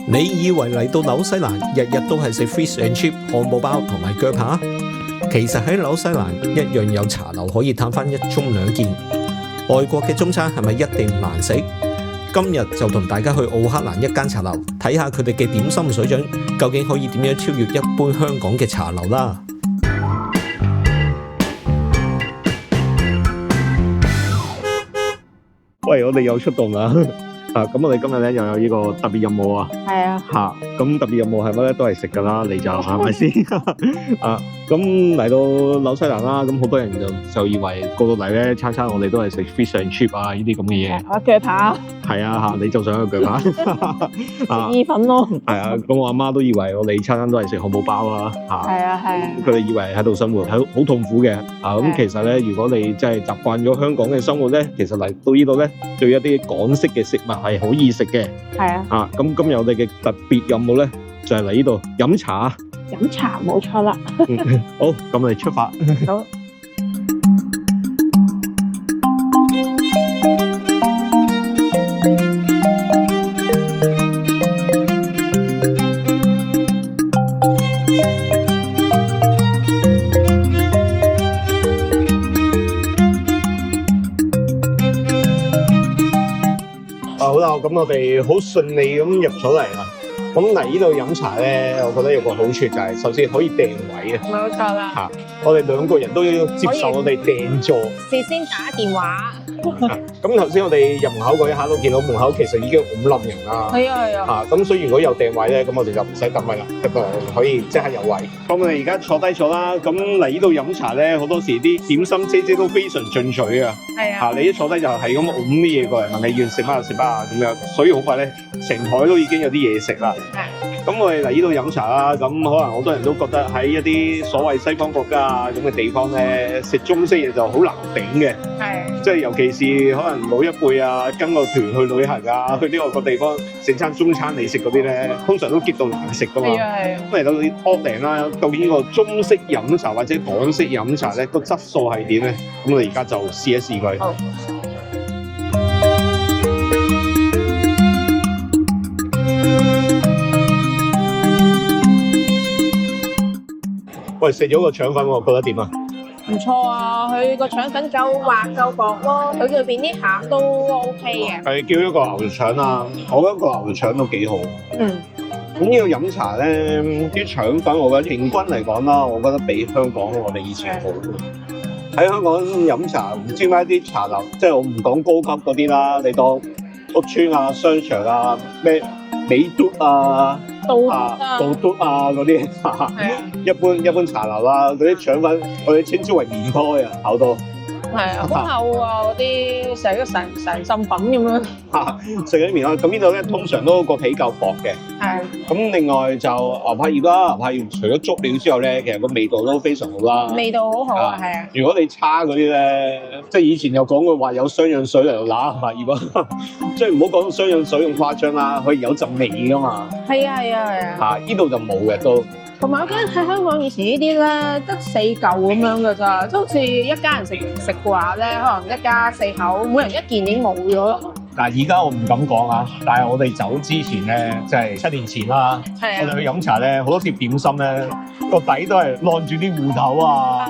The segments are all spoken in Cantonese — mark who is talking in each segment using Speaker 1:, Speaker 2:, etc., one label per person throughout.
Speaker 1: 你以為嚟到紐西蘭日日都係食 fish and chip 漢堡包同埋鋸扒？其實喺紐西蘭一樣有茶樓可以嘆翻一盅兩件。外國嘅中餐係咪一定難食？今日就同大家去奧克蘭一間茶樓睇下佢哋嘅點心水準，究竟可以點樣超越一般香港嘅茶樓啦。喂，我哋又出動啦！咁我哋今日咧又有呢個特別任務啊！
Speaker 2: 係啊，
Speaker 1: 咁特別任務係乜咧？都係食噶啦，你就係咪先？咁嚟到紐西蘭啦，咁好多人就以為過到嚟咧，餐我哋都係食 fish and chip 啊，呢啲咁嘅嘢。
Speaker 2: 鋸扒。
Speaker 1: 係啊，你就想去鋸扒？
Speaker 2: 意粉咯。
Speaker 1: 係啊，咁我阿媽都以為我哋餐都係食漢堡包啦。
Speaker 2: 係啊。
Speaker 1: 佢哋以為喺度生活係好痛苦嘅。咁其實咧，如果你真係習慣咗香港嘅生活咧，其實嚟到呢度咧，對一啲港式嘅食物係好易食嘅。
Speaker 2: 係啊。
Speaker 1: 咁今日我哋嘅特別任務咧，就係嚟呢度飲茶。
Speaker 2: 飲茶冇錯啦。
Speaker 1: 好，咁我哋出發。
Speaker 2: 好。
Speaker 1: 好啦，咁我哋好順利咁入咗嚟啦。咁嚟呢度飲茶咧，我覺得有個好處就係，首先可以訂位啊。
Speaker 2: 冇錯啦。
Speaker 1: 我哋兩個人都要接受我哋訂座。
Speaker 2: 事先打電話。
Speaker 1: 咁頭先我哋入門口嗰一下都見到門口其實已經咁冧人啦。
Speaker 2: 係啊。
Speaker 1: 咁所以如果有訂位咧，咁我哋就唔使等位啦，可以即刻有位。咁我哋而家坐低咗啦。咁嚟呢度飲茶咧，好多時啲點心姐姐都非常進取啊。
Speaker 2: 係啊。
Speaker 1: 你一坐低就係咁㧬啲嘢過嚟問你要食乜就食乜啊咁樣，所以好快咧，成台都已經有啲嘢食啦。咁我哋嚟呢度飲茶啦，咁可能好多人都覺得喺一啲所謂西方國家啊咁嘅地方咧，食中式嘢就好難頂嘅。係，即係尤其是可能老一輩啊，跟個團去旅行啊，去啲外國地方食餐中餐嚟食嗰啲咧，通常都極度難食噶嘛。係啊。咁嚟到啲Auckland啦，究竟呢個中式飲茶或者港式飲茶咧，個質素係點咧？咁我哋而家就試一試佢。好。喂，食咗個腸粉喎，覺得點啊？
Speaker 2: 唔錯啊，佢個腸粉夠滑夠薄咯，佢裏邊啲餡都 OK 嘅。
Speaker 1: 係叫一個牛腸啊，我覺得個牛腸都幾好。咁呢個飲茶咧，啲腸粉我覺得平均嚟講啦，我覺得比香港我哋以前好。喺香港飲茶，唔知點解啲茶樓，即係我唔講高級嗰啲啦，你當屋邨啊、商場啊、咩美督啊、道督啊嗰啲，一般茶樓啦，嗰啲腸粉我哋稱之為麵開啊，好多。
Speaker 2: 係啊，好厚啊嗰啲，成個成浸粉咁樣。
Speaker 1: 食嗰啲麵開，咁呢度咧通常都個皮夠薄嘅。係。咁另外就牛柏葉啦，牛柏葉除咗足料之後咧，其實個味道都非常好啦。
Speaker 2: 味道好好啊，係啊。
Speaker 1: 如果你差嗰啲咧，即係以前有講過話有雙氧水嚟揦牛柏葉啊，即係唔好講雙氧水咁誇張啦，可以有陣味噶嘛。係啊。呢度就冇嘅都。
Speaker 2: 同埋我記得喺香港以前呢啲咧得4嚿咁樣㗎咋，即好似一家人食嘅話咧，可能一家4口，每人一件已經冇咗。
Speaker 1: 嗱，而家我唔敢講啊，但係我哋走之前咧，即係7年前啦，我哋去飲茶咧，好多碟點心咧，個底都係晾住啲芋頭啊、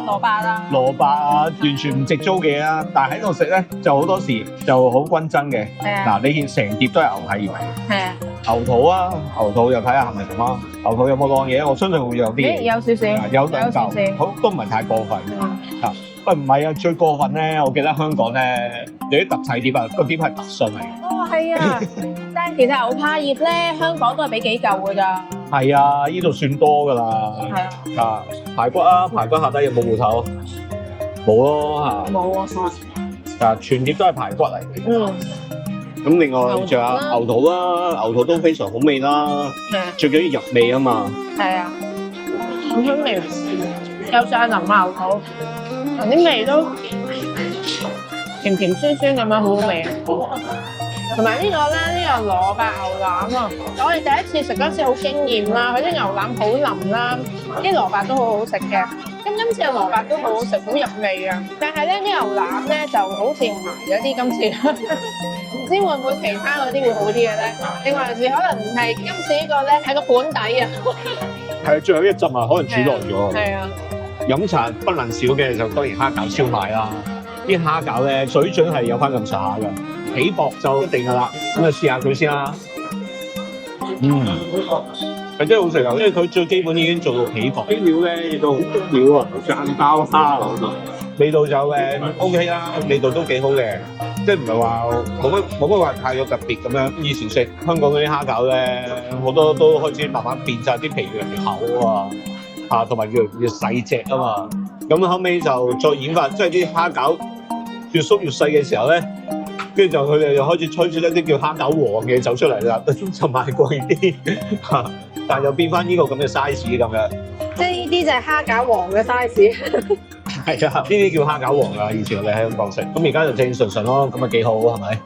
Speaker 1: 蘿蔔啊，完全唔值租嘅啊。但係喺度食咧，就好多時就好均真嘅。嗱，你見成碟都係牛柏葉嚟。牛肚啊，牛肚又睇下係咪咁啊？牛肚有冇晾嘢？我相信會有啲。有少少。有2嚿，好都唔係太過分。喂，唔係啊，最過分咧，我記得香港咧有啲特製碟啊，個碟係特信嚟嘅。
Speaker 2: 哦，係啊，但係其實牛柏葉咧，香港都係俾幾嚿㗎咋。
Speaker 1: 係啊，呢度算多㗎啦。係啊。排骨啊，排骨下底有冇芋頭？冇咯嚇。冇啊，全碟都係排骨嚟嘅。咁另外仲有牛肚啦，牛肚都非常好味啦。最緊要入味啊嘛。係啊。好香味，有曬淋牛肚。啲味都甜甜酸酸咁樣，好好味啊！同埋呢個咧，呢個蘿蔔牛腩啊，我哋第一次食嗰時好驚豔啦，佢啲牛腩好腍啦，啲蘿蔔都好好食嘅。咁今次嘅蘿蔔都好好食，好入味啊！但係咧啲牛腩咧就好似柴咗啲，今次唔知
Speaker 2: 知會唔會其他嗰啲會好啲嘅咧？定還是可能係今次呢個咧係個本底啊？
Speaker 1: 係最後一浸啊，可能煮耐咗。
Speaker 2: 係啊，
Speaker 1: 飲茶不能少嘅就當然蝦餃燒賣啦。啲蝦餃咧水準係有翻咁上下㗎，皮薄就一定㗎啦。咁啊試下佢先啦。係真係好食啊！因為佢最基本已經做到皮薄。啲料咧亦都好多料啊，醬包蝦啊，味道就OK 啦，味道都幾好嘅，即係唔係話冇乜話太過特別咁樣。以前食香港嗰啲蝦餃咧，好多都開始慢慢變晒，啲皮越嚟越厚啊，同埋越嚟越細隻啊嘛。咁後尾就再演化，即係啲蝦餃越縮越細嘅時候咧。跟住就佢哋又開始推出一啲叫蝦餃王嘅走出嚟啦，就賣貴啲嚇，但係又變翻呢個咁嘅 size 咁樣。
Speaker 2: 即係呢啲就係蝦餃王嘅 size。
Speaker 1: 係啊，呢啲叫蝦餃王啊！以前我哋喺香港食，咁而家就正順順咯，咁啊幾好係咪？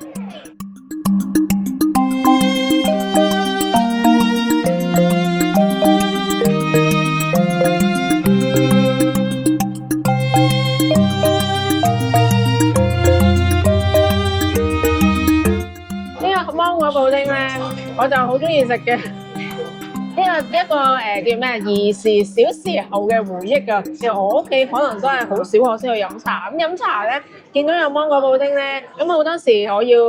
Speaker 2: 芒果布丁咧，我就好中意食嘅。一個叫咩兒時小時候嘅回憶啊！其實我屋企可能都係好少我先去飲茶。咁飲茶咧，見到有芒果布丁咧，咁好多時我要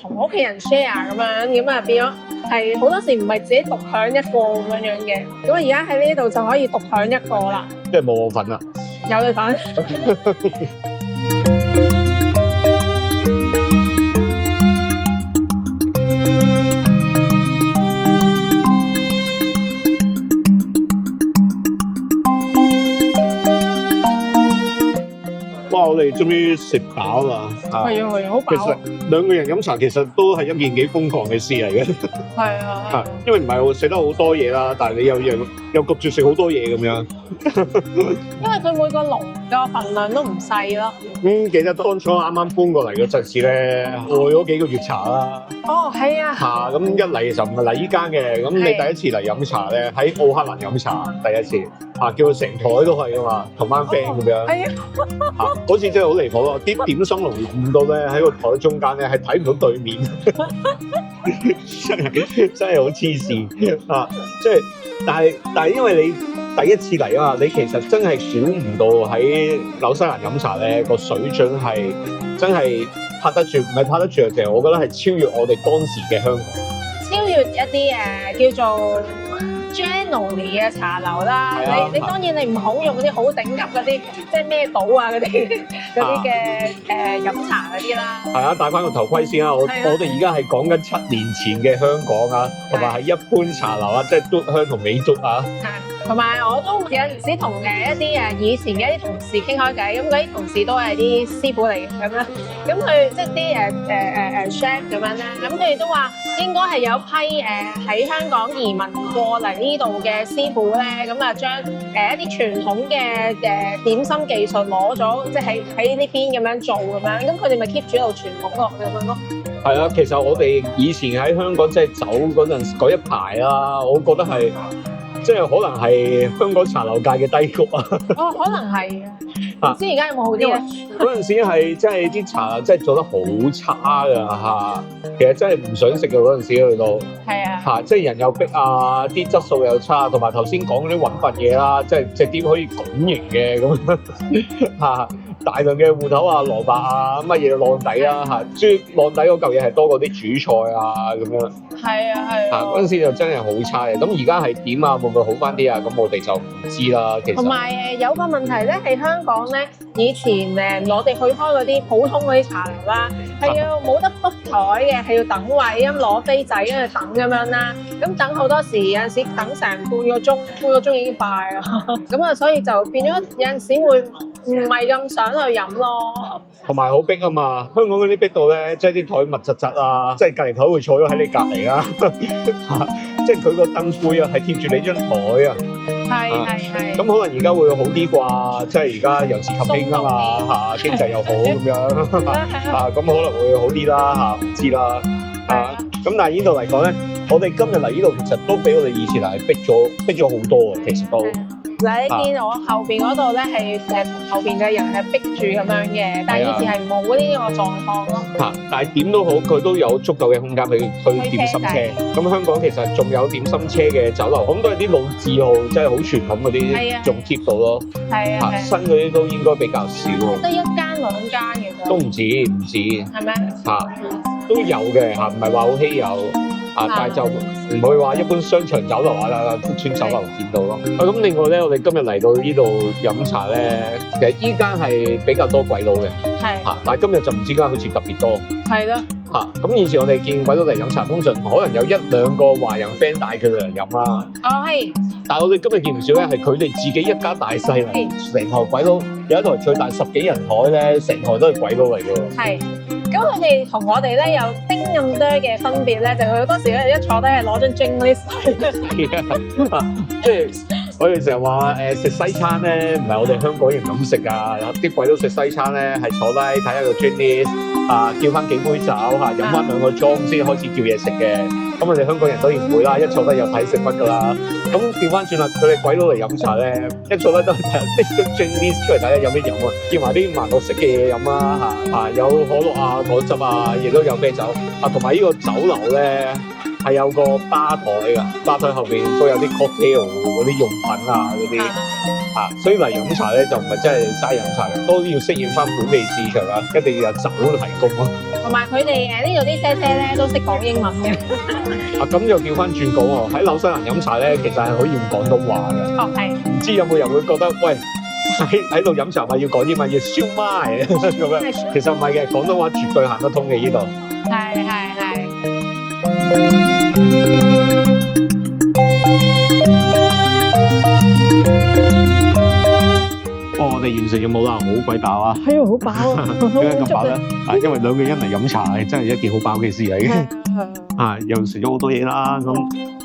Speaker 2: 同屋企人 share 咁樣，咁啊變咗係好多時唔係自己獨享一個咁樣嘅。咁而家喺呢度就可以獨享一個啦。
Speaker 1: 即係冇我份啦。
Speaker 2: 有你份。
Speaker 1: 哇！我哋終於食飽啦！
Speaker 2: 係啊，好飽。
Speaker 1: 其實兩個人飲茶其實都係一件幾瘋狂嘅事嚟嘅。
Speaker 2: 係啊。
Speaker 1: 因為唔係食得好多嘢啦，但係你又焗住食好多嘢咁樣。
Speaker 2: 因為佢每個籠個份量都唔細咯。
Speaker 1: 記得當初啱啱搬過嚟嗰陣時咧，愛咗幾個月茶啦。
Speaker 2: 哦，係啊。
Speaker 1: 咁一嚟就唔係嚟依間嘅，咁你第一次嚟飲茶咧，喺奧克蘭飲茶第一次，叫佢成台都係噶嘛，同班 friend 咁樣。係啊。嗰次真係好離譜咯，啲點心爐誤到咧喺個台中間咧係睇唔到對面，真係好黐線啊！即係，但係因為你第一次嚟啊嘛，你其實真係估唔到喺紐西蘭飲茶咧個水準係真係拍得住，唔係拍得住啊！其實我覺得係超越我哋當時嘅香港，
Speaker 2: 超越一啲叫做Genuine 嘅茶樓啦，你當然你唔好用嗰啲好頂級嗰啲，即係咩島啊嗰啲嘅飲茶嗰啲啦。係啊，
Speaker 1: 戴翻個頭盔先啦！我哋而家係講緊7年前嘅香港啊，同埋係一般茶樓啊，即係篤香同美竹啊。
Speaker 2: 同埋我都有陣時同一啲以前嘅一啲同事傾開偈，咁嗰啲同事都係啲師傅嚟嘅咁樣，咁佢即係啲chef 咁樣啦，咁佢哋都話應該係有批喺香港移民過嚟呢度嘅師傅咧，咁啊將一啲傳統嘅點心技術攞咗，即係喺呢邊咁樣做咁樣，咁佢哋咪 keep 住喺度傳統落去咁樣咯。
Speaker 1: 係啊，其實我哋以前喺香港即係走嗰一排啦，我覺得係。即係可能係香港茶樓界嘅低谷啊！
Speaker 2: 哦，可能係啊，唔知而家有冇好啲啊？
Speaker 1: 嗰陣時係真係啲茶真係做得好差㗎嚇，其實真係唔想食嘅嗰陣時去到。係啊。嚇，即係人又逼啊，啲質素又差，同埋頭先講嗰啲揾份嘢啦，即係隻碟可以拱形嘅咁樣嚇。大量嘅芋頭啊、蘿蔔啊、乜嘢晾底啊嚇，所以晾底嗰嚿嘢係多過啲主菜啊咁樣。係啊係啊。嗰陣時就真係好差嘅，咁而家係點啊？會唔會好翻啲啊？咁我哋就唔知啦。其實同埋
Speaker 2: 有個問題咧，喺香港咧，以前我哋去開嗰啲普通嗰啲茶樓啦，係要冇得 book 台嘅，係要等位咁攞飛仔喺度等咁樣啦。咁等好多時，有陣時等成半個鐘已經快啦。咁啊，所以就變咗有陣時會唔係咁想去飲咯。
Speaker 1: 同埋好逼啊嘛，香港嗰啲逼到咧，即係啲台密窒窒啊，即係隔離台會坐咗喺你隔離啦，即係佢個凳背啊係貼住你張台啊。係。咁可能而家會好啲啩，即係而家由治及興啊嘛，經濟又好咁樣，咁可能會好啲啦唔知啦咁但係呢度嚟講咧，我哋今日嚟呢度其實都比我哋以前嚟逼咗好多啊，其實都
Speaker 2: 嗱，你見我後邊嗰度咧係同後邊嘅人係逼住咁樣嘅，但係以前係冇呢個狀況咯。
Speaker 1: 嚇！但係點都好，佢都有足夠嘅空間俾推點心車。咁香港其實仲有點心車嘅酒樓，咁都係啲老字號，即係好傳統嗰啲，仲 keep 到咯。
Speaker 2: 係啊，
Speaker 1: 新嗰啲都應該比較少喎。
Speaker 2: 得一間兩間嘅啫。
Speaker 1: 都唔止。係
Speaker 2: 咩？
Speaker 1: 都有嘅嚇，唔係話好稀有。但係就唔會話一般商場酒樓啊、屋邨酒樓見到咯。咁另外咧，我哋今日嚟到呢度飲茶咧，其實依間係比較多鬼佬嘅。但係今日就唔知點解好似特別多。
Speaker 2: 係咯。
Speaker 1: 咁以前我哋見鬼佬嚟飲茶，通常可能有一兩個華人 friend 帶佢哋嚟飲啦。
Speaker 2: 係。
Speaker 1: 但係我哋今日見唔少咧，係佢哋自己一家大細嚟，成台鬼佬有一台最大10幾人台咧，成台都係鬼佬嚟㗎。係。
Speaker 2: 咁佢哋同我哋咧有丁咁多嘅分別咧，就佢好多時咧一坐低係攞張 drink list。
Speaker 1: 即係我哋成日話食西餐咧，唔係我哋香港人咁食啊！啲鬼佬食西餐咧係坐低睇下個 drink list，叫翻幾杯酒飲翻2個盅先開始叫嘢食嘅。咁我哋香港人當然唔會啦，一坐低又睇食乜㗎啦。咁調翻轉啦，佢哋鬼佬嚟飲茶咧，一坐低都係睇張 drink list 出嚟睇下有咩飲啊，叫埋啲萬樂式嘅嘢飲啦有可樂啊、果汁啊，亦都有啤酒同埋呢個酒樓咧係有個吧台㗎，吧台後邊都有啲 cocktail 嗰啲用品啊嗰啲所以嚟飲茶咧就唔係真係齋飲茶嘅，都要適應翻本地市場啊，一定要有酒提供咯。同
Speaker 2: 埋佢哋呢度啲姐姐咧都識講英文嘅。
Speaker 1: 咁又調翻轉講喎，喺紐西蘭飲茶咧，其實係可以用廣東話嘅。係。唔知有冇人會覺得，喂喺度飲茶咪要講英文，要燒麥咁樣？其實唔係嘅，廣東話絕對行得通嘅呢度。係。我哋完成任務啦，好鬼飽啊！
Speaker 2: 係好飽啊！
Speaker 1: 點解咁飽咧？因為2個人嚟飲茶係真係一件好飽嘅事嚟嘅。又食咗好多嘢啦。咁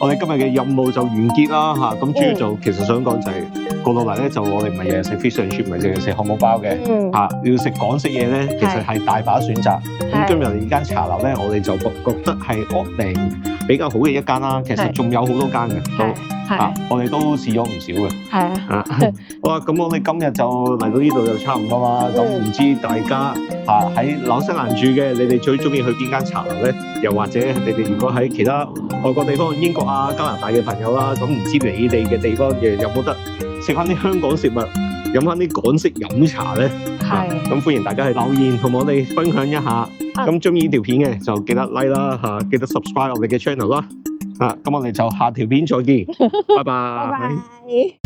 Speaker 1: 我哋今日嘅任務就完結啦。咁主要就其實想講就係過到嚟咧，就我哋唔係日日食 fish and chip，唔係淨係食漢堡包嘅。要食港式嘢咧，其實係大把選擇。咁今日呢間茶樓咧，我哋就覺得係比較好嘅一間啦。其實仲有好多間嘅都。我哋都試咗唔少嘅。好啦，咁我哋今日就嚟到呢度就差唔多啦。咁唔知大家喺紐西蘭住嘅，你哋最中意去邊間茶樓咧？又或者你哋如果喺其他外國地方，英國啊、加拿大嘅朋友啦，咁唔知你哋嘅地方嘅有冇得食翻啲香港食物，飲翻啲港式飲茶咧？咁歡迎大家去留言同我哋分享一下。咁中意呢條片嘅就記得 like 啦，記得 subscribe 我哋嘅 channel 啦。咁我哋就下條片再見，拜拜。